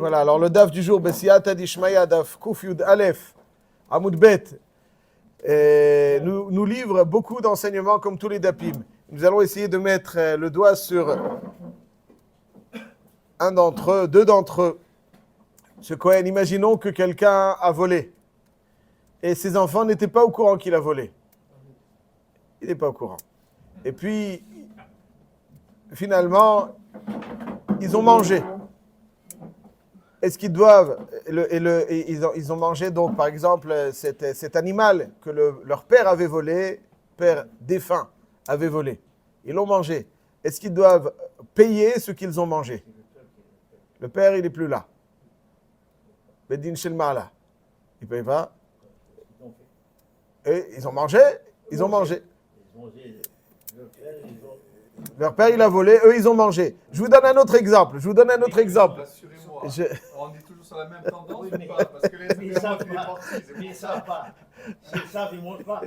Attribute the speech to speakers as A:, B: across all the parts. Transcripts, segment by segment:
A: Voilà, alors le daf du jour, Bessiyata d'Ishmaïa, daf Kuf Yud Aleph, Amoud Bet, nous livre beaucoup d'enseignements comme tous les dapim. Nous allons essayer de mettre le doigt sur un d'entre eux, deux d'entre eux. Ce Cohen, imaginons que quelqu'un a volé et ses enfants n'étaient pas au courant qu'il a volé. Il n'est pas au courant. Et puis, finalement, ils ont mangé. Est-ce qu'ils doivent, ils ont mangé donc par exemple cet animal que leur père avait volé, père défunt avait volé. Ils l'ont mangé. Est-ce qu'ils doivent payer ce qu'ils ont mangé? Le père, il n'est plus là. Bedin Shelmala. Il ne paye pas. Et ils ont mangé. Ils ont mangé. Leur père, il a volé. Eux, ils ont mangé. Je vous donne un autre exemple.
B: Rassurez-moi. On est toujours sur la même tendance ou pas? Parce que les
C: ils savent pas. Ils savent pas. S'ils savent, ils ne mangent pas.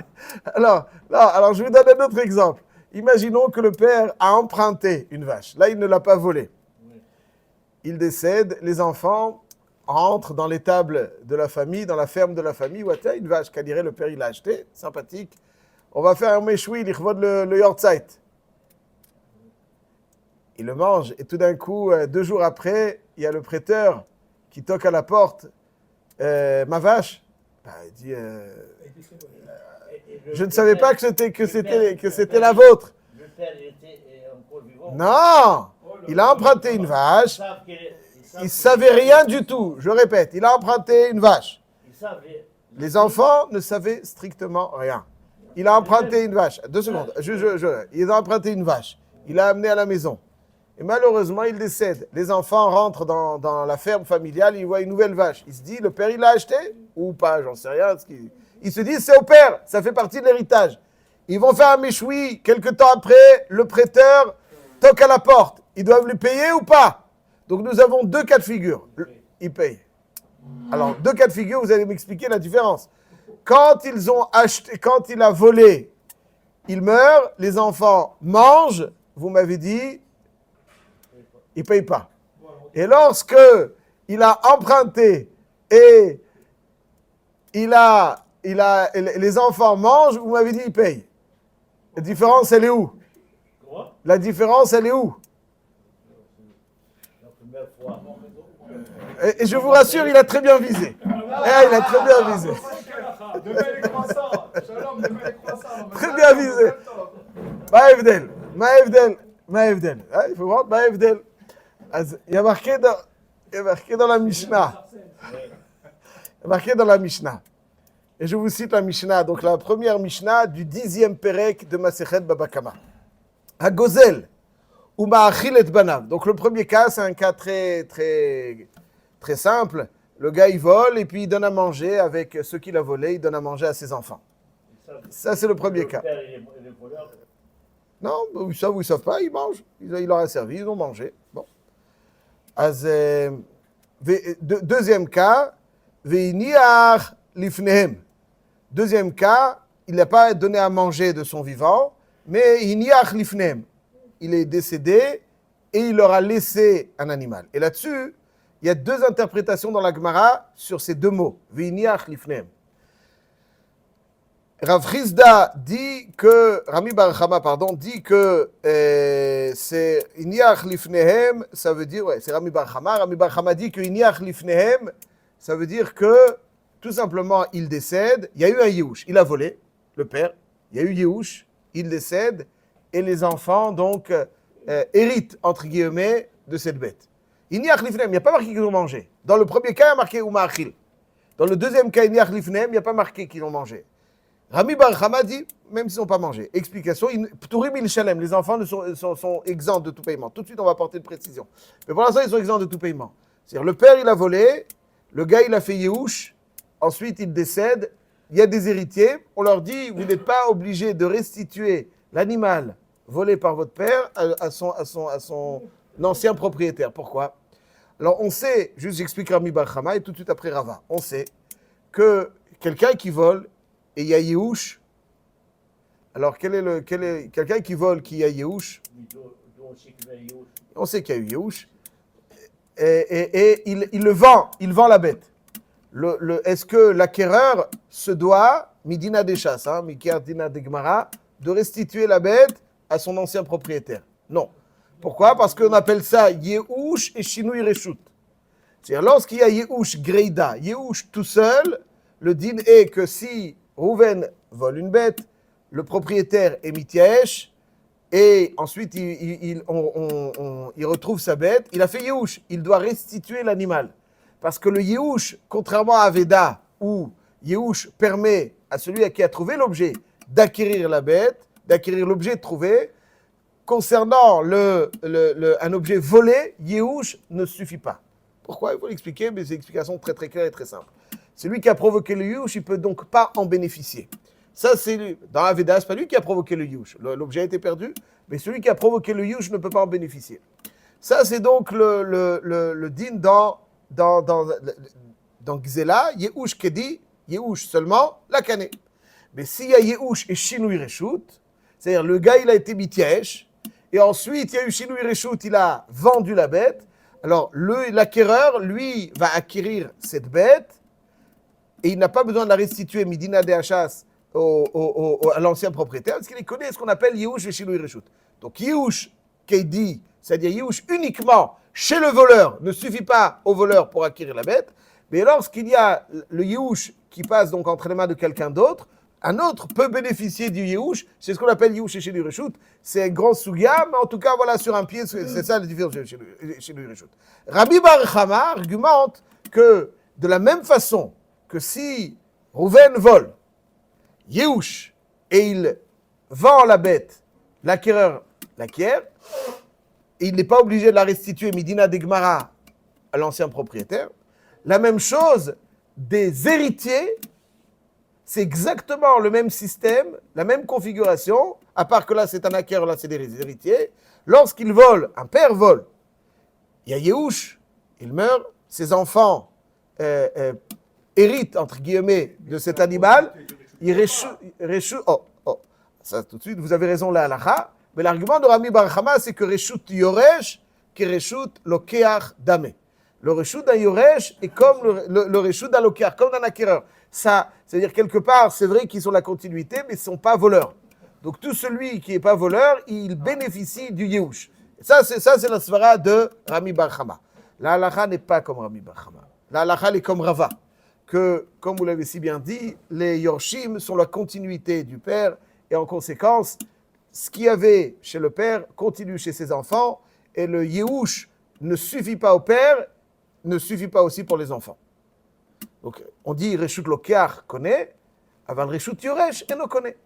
A: Alors, je vous donne un autre exemple. Imaginons que le père a emprunté une vache. Là, il ne l'a pas volée. Il décède. Les enfants rentrent dans l'étable de la famille, dans la ferme de la famille. Où il y a une vache qu'à dire le père, il l'a achetée. Sympathique. On va faire un méchoui, il revole le yortzeit. Il le mange. Et tout d'un coup, 2 jours après, il y a le prêteur qui toque à la porte. Ma vache. Il dit, je ne savais pas que c'était la vôtre.
C: Le père était encore vivant.
A: Non, il a emprunté une vache. Il ne savait rien du tout. Je répète, il a emprunté une vache. Les enfants ne savaient strictement rien. Il a emprunté une vache. 2 secondes. Il a emprunté une vache. Il l'a amené à la maison. Et malheureusement, il décède. Les enfants rentrent dans la ferme familiale, ils voient une nouvelle vache. Il se dit, le père, il l'a acheté ou pas? J'en sais rien. Ils se disent, c'est au père, ça fait partie de l'héritage. Ils vont faire un méchoui. Quelque temps après, le prêteur toque à la porte. Ils doivent lui payer ou pas? Donc nous avons 2 cas de figure. Il paye. Alors, 2 cas de figure, vous allez m'expliquer la différence. Quand ils ont acheté, quand il a volé, il meurt, les enfants mangent, vous m'avez dit, il ne paye pas. Et lorsque il a emprunté et les enfants mangent, vous m'avez dit, il paye. La différence, elle est où? La différence, elle est où? Et je vous rassure, il a très bien visé. Il a très bien visé. Très bien visé. Maëvdel. Il faut voir Maëvdel. Il y a marqué dans la Mishnah. Et je vous cite la Mishnah. Donc la première Mishnah du 10e Perek de Masechet Baba Kama. Hagozel. Ou ma'achil et banav. Donc le premier cas, c'est un cas très, très, très simple. Le gars, il vole et puis il donne à manger avec ce qu'il a volé, il donne à manger à ses enfants. Ça, c'est le premier cas. Non, ils savent ou ils ne savent pas, ils mangent. Il leur a servi, ils ont mangé. Bon. Deuxième cas, ve'iniach lifnehem. Deuxième cas, il n'a pas donné à manger de son vivant, mais iniach lifnehem. Il est décédé et il leur a laissé un animal. Et là-dessus, il y a 2 interprétations dans la Gemara sur ces 2 mots. Ve'iniach lifnehem. Rav Chizda dit que, Rami Bar Chama, dit que c'est Iniach Lifnehem, ça veut dire, c'est Rami Bar Chama. Rami Bar Chama dit que Iniach Lifnehem, ça veut dire que, tout simplement, il décède, il y a eu un Yehush, il a volé, le père, il y a eu Yehush, il décède, et les enfants, donc, héritent, entre guillemets, de cette bête. Iniach Lifnehem, il n'y a pas marqué qu'ils ont mangé. Dans le premier cas, il y a marqué Uma Achil. Dans le deuxième cas, Iniach Lifnehem, il n'y a pas marqué qu'ils ont mangé. Rami Bar Chama dit, même s'ils n'ont pas mangé. Explication, Pturim il Shalem, les enfants sont exempts de tout paiement. Tout de suite, on va apporter une précision. Mais pour l'instant, ils sont exempts de tout paiement. C'est-à-dire, le père, il a volé, le gars, il a fait Yehush, ensuite, il décède, il y a des héritiers, on leur dit, vous n'êtes pas obligé de restituer l'animal volé par votre père à son ancien propriétaire. Pourquoi? Alors, on sait, juste j'explique Rami Bar Chama et tout de suite après Rava, on sait que quelqu'un qui vole, et il y a Yehush. Alors, quelqu'un qui vole, qui a Yehush? On sait qu'il y a eu Yehush. et il vend la bête. Est-ce que l'acquéreur se doit, midina des chasses, mikir dina de Gemara, de restituer la bête à son ancien propriétaire? Non. Pourquoi? Parce qu'on appelle ça Yehush et Shinui Reshut. C'est-à-dire, lorsqu'il y a Yehush Greida, Yehush tout seul, le din est que si Rouven vole une bête, le propriétaire est Mityaesh, et ensuite il retrouve sa bête, il a fait Yehush, il doit restituer l'animal. Parce que le Yehush, contrairement à Aveda, où Yehush permet à celui qui a trouvé l'objet d'acquérir la bête, d'acquérir l'objet trouvé, concernant un objet volé, Yehush ne suffit pas. Pourquoi? Il faut l'expliquer, mais c'est une explication très très claire et très simple. Celui qui a provoqué le Yehush, il ne peut donc pas en bénéficier. Ça, c'est lui. Dans Aveda, ce n'est pas lui qui a provoqué le Yehush. L'objet a été perdu, mais celui qui a provoqué le Yehush ne peut pas en bénéficier. Ça, c'est donc le din dans Gzela, Yehush Kedi, Yehush seulement, la Kané. Mais s'il y a Yehush et Shinui Reshut, c'est-à-dire le gars, il a été Mityaesh, et ensuite, il y a eu Shinui Reshut, il a vendu la bête, alors l'acquéreur, lui, va acquérir cette bête, et il n'a pas besoin de la restituer, Midina de Hachas, à l'ancien propriétaire, parce qu'il connaît ce qu'on appelle Yehush et Shinui Reshut. Donc Yehush Kedi, c'est-à-dire Yehush uniquement chez le voleur, ne suffit pas au voleur pour acquérir la bête, mais lorsqu'il y a le Yehush qui passe donc entre les mains de quelqu'un d'autre, un autre peut bénéficier du Yehush, c'est ce qu'on appelle Yehush et Shinui Reshut, c'est un grand sugia, mais en tout cas, voilà, sur un pied, c'est ça la différence chez Shinui Reshut. Rabbi Bar Chama argumente que de la même façon que si Rouven vole Yehush et il vend la bête, l'acquéreur l'acquiert, et il n'est pas obligé de la restituer Midina de Gemara à l'ancien propriétaire. La même chose des héritiers, c'est exactement le même système, la même configuration, à part que là c'est un acquéreur, là c'est des héritiers. Lorsqu'ils volent, un père vole, il y a Yehush, il meurt, ses enfants héritent, entre guillemets, de cet animal, il ça tout de suite, vous avez raison, la halacha, mais l'argument de Rami Bar Chama, c'est que Reshut Yoresh, que Reshut Lokeach Dame. Le Reshut d'un Yoresh est comme le Reshut d'un Lokeach, comme d'un acquéreur. Ça, c'est-à-dire quelque part, c'est vrai qu'ils ont la continuité, mais ils ne sont pas voleurs. Donc tout celui qui n'est pas voleur, il bénéficie du Yehush. Ça, c'est la svara de Rami Bar Chama. La halacha n'est pas comme Rami Bar Chama. La halacha est comme Rava. Que, comme vous l'avez si bien dit, les Yorshim sont la continuité du père, et en conséquence, ce qu'il y avait chez le père continue chez ses enfants, et le Yehush ne suffit pas au père, ne suffit pas aussi pour les enfants. Donc, on dit Reshut Lokeach connaît, avant Reshut Yoresh, et non connaît.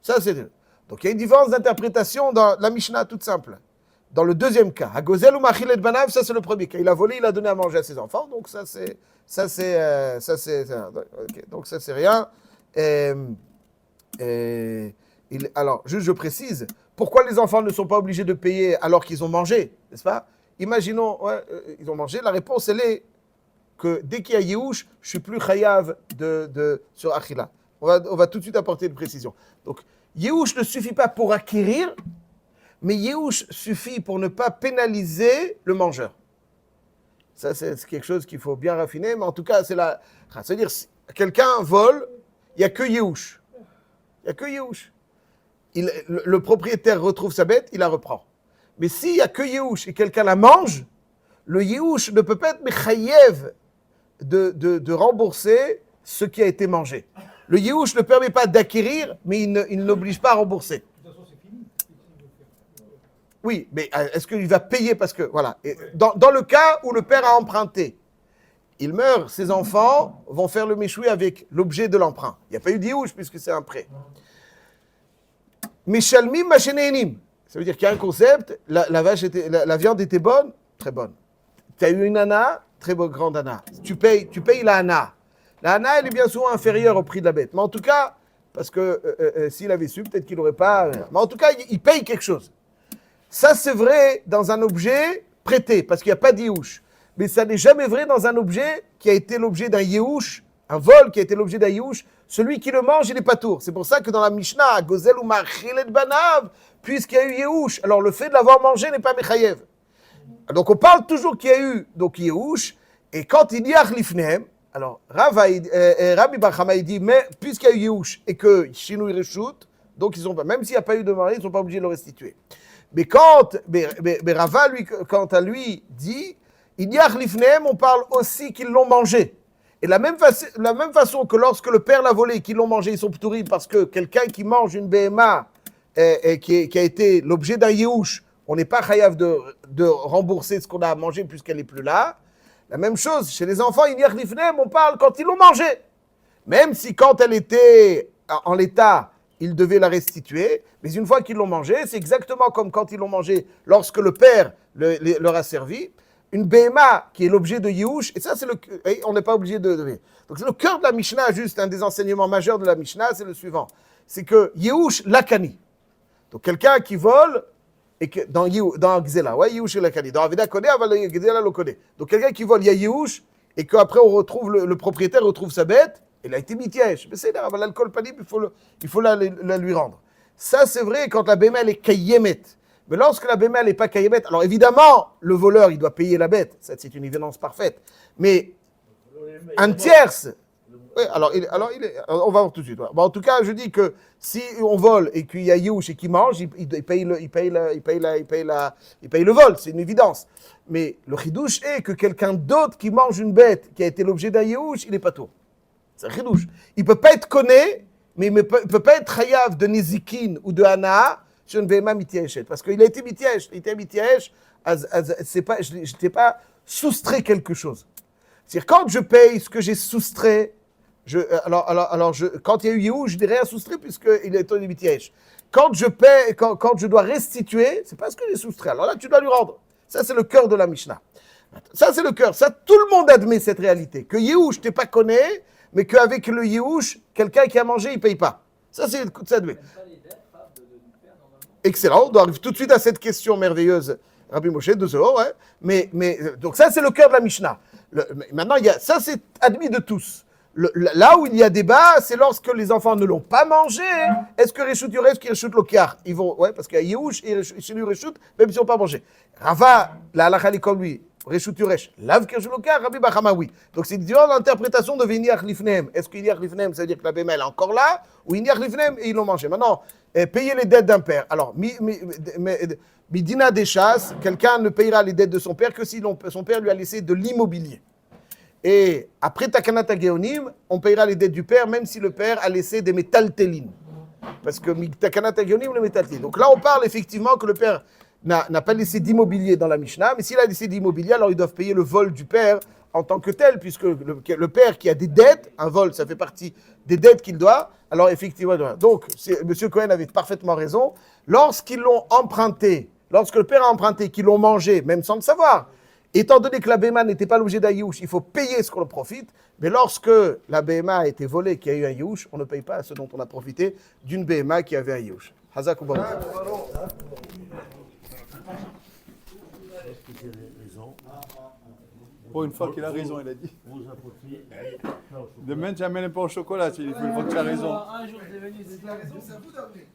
A: Ça, c'est. Donc, il y a une différence d'interprétation dans la Mishnah toute simple. Dans le deuxième cas, Hagozel ou Machilet Banav, ça c'est le premier cas. Il a volé, il a donné à manger à ses enfants, donc ça c'est okay. Donc ça c'est rien. Alors, juste je précise, pourquoi les enfants ne sont pas obligés de payer alors qu'ils ont mangé, n'est-ce pas? Imaginons, ils ont mangé, la réponse elle est que dès qu'il y a Yehush, je suis plus chayav sur Achila. On va tout de suite apporter une précision. Donc, Yehush ne suffit pas pour acquérir, mais Yehush suffit pour ne pas pénaliser le mangeur. Ça, c'est quelque chose qu'il faut bien raffiner, mais en tout cas, c'est-à-dire, si quelqu'un vole, il n'y a que Yehush. Il n'y a que Yehush. Le propriétaire retrouve sa bête, il la reprend. Mais s'il n'y a que Yehush et quelqu'un la mange, le Yehush ne peut pas être mechayev de rembourser ce qui a été mangé. Le Yehush ne permet pas d'acquérir, mais il n'oblige pas à rembourser. De toute façon, c'est fini. Oui, mais est-ce qu'il va payer parce que, voilà. Dans le cas où le père a emprunté, il meurt, ses enfants vont faire le méchoui avec l'objet de l'emprunt. Il n'y a pas eu de Yehush puisque c'est un prêt. Meshalmim macheneinim. Ça veut dire qu'il y a un concept, la viande était bonne, très bonne. Tu as eu une ana, très bonne, grande ana. Tu payes la ana. La ana, elle est bien souvent inférieure au prix de la bête. Mais en tout cas, parce que s'il avait su, peut-être qu'il n'aurait pas... Mais en tout cas, il paye quelque chose. Ça, c'est vrai dans un objet prêté, parce qu'il n'y a pas de Yehush. Mais ça n'est jamais vrai dans un objet qui a été l'objet d'un Yehush, un vol qui a été l'objet d'un Yehush. Celui qui le mange, il n'est pas tour. C'est pour ça que dans la Mishnah, Gozel ou Machilet Banav, puisqu'il y a eu Yehush, alors le fait de l'avoir mangé n'est pas Mechayev. Donc on parle toujours qu'il y a eu donc Yehush, et quand il y a Lifnehem, alors Rabbi Bar Chama il dit, mais puisqu'il y a eu Yehush et que Shinui Reshut, donc ils ont pas, même s'il n'y a pas eu de mari, ils ne sont pas obligés de le restituer. Mais quand Rava, lui, quant à lui, dit, il y a Lifnehem, on parle aussi qu'ils l'ont mangé. Et la même façon que lorsque le père l'a volé et qu'ils l'ont mangé, ils sont p'tourim parce que quelqu'un qui mange une BMA qui a été l'objet d'un Yehush, on n'est pas chayav de rembourser ce qu'on a mangé puisqu'elle n'est plus là. La même chose, chez les enfants, il y a Lifnehem, on parle quand ils l'ont mangé. Même si quand elle était en l'état, ils devaient la restituer, mais une fois qu'ils l'ont mangé, c'est exactement comme quand ils l'ont mangé lorsque le père leur a servi. Une BMA qui est l'objet de Yehush, et ça c'est on n'est pas obligé de... Donc c'est le cœur de la Mishnah, juste un des enseignements majeurs de la Mishnah, c'est le suivant. C'est que Yehush Lakani, donc quelqu'un qui vole, et que dans Gzela, ouais, Yehush Lakani, dans Aveda Kodé, Gzela le Kodé. Donc quelqu'un qui vole, il y a Yehush, et qu'après on retrouve, le propriétaire retrouve sa bête, il a été mitiesh. Mais c'est là, l'alcool panib, il faut la lui rendre. Ça c'est vrai quand la BMA elle est kayemet. Mais lorsque la BMA n'est pas kayemet, alors évidemment, le voleur, il doit payer la bête. Ça, c'est une évidence parfaite. Mais un tierce, oui, on va voir tout de suite. Bon, en tout cas, je dis que si on vole et qu'il y a Yehush et qu'il mange, il paye le vol. C'est une évidence. Mais le chidouche est que quelqu'un d'autre qui mange une bête qui a été l'objet d'un Yehush, il n'est pas tout. C'est un chidouche. Il ne peut pas être conné, mais il ne peut pas être chayav de Nezikin ou de Hana. Je ne vais pas mitiesh, parce qu'il a été mitiesh. Il était mitiesh, je n'étais pas soustrait quelque chose. C'est-à-dire, quand je paye ce que j'ai soustrait, quand il y a eu Yehush, je n'ai rien soustrait puisqu'il est été mitiesh. Quand je paye, quand je dois restituer, c'est pas ce que j'ai soustrait. Alors là, tu dois lui rendre. Ça, c'est le cœur de la Mishnah. Ça, c'est le cœur. Ça, tout le monde admet cette réalité. Que Yehush, tu n'es pas connu, mais qu'avec le Yehush, quelqu'un qui a mangé, il ne paye pas. Ça, c'est admet. Excellent, on doit arriver tout de suite à cette question merveilleuse, Rabbi Moshe, 2 euros, ouais. Mais, donc ça, c'est le cœur de la Mishnah. Maintenant, ça, c'est admis de tous. Là où il y a débat, c'est lorsque les enfants ne l'ont pas mangé. Est-ce que Reshut Yoresh qui Reshut Lokiar? Ils vont, ouais, parce qu'il y a Yehush et Shinu Reshut, même s'ils n'ont pas mangé. Rava, la halakha est comme lui. Reshut Yoresh, Lav Kirshut Lokiar, Rabbi Bar Chama, oui. Donc c'est différent l'interprétation de Viniach Lifnehem. Est-ce que Viniach Lifnehem, ça veut dire que la béma elle est encore là, ou Viniach Lifnehem et ils l'ont mangé? Maintenant, payer les dettes d'un père. Alors, Midina des chasses, quelqu'un ne payera les dettes de son père que si son père lui a laissé de l'immobilier. Et après Takanat Geonim, on payera les dettes du père, même si le père a laissé des métaltélines. Parce que Takanat Geonim, le métaltélines. Donc là, on parle effectivement que le père n'a pas laissé d'immobilier dans la Mishnah, mais s'il a laissé d'immobilier, alors ils doivent payer le vol du père en tant que tel, puisque le père qui a des dettes, un vol, ça fait partie des dettes qu'il doit, alors effectivement, donc M. Cohen avait parfaitement raison, lorsqu'ils l'ont emprunté, lorsque le père a emprunté, qu'ils l'ont mangé, même sans le savoir, étant donné que la BMA n'était pas l'objet d'un Yehush, il faut payer ce qu'on profite, mais lorsque la BMA a été volée, qu'il y a eu un Yehush, on ne paye pas ce dont on a profité d'une BMA qui avait un Yehush. Hazak ou Baruch.
B: Pour une fois qu'il a raison, il a dit. Demain, tu amènes un pain au chocolat, il faut que tu as raison.
D: Un jour, c'est venu, c'est la raison, c'est à vous d'amener.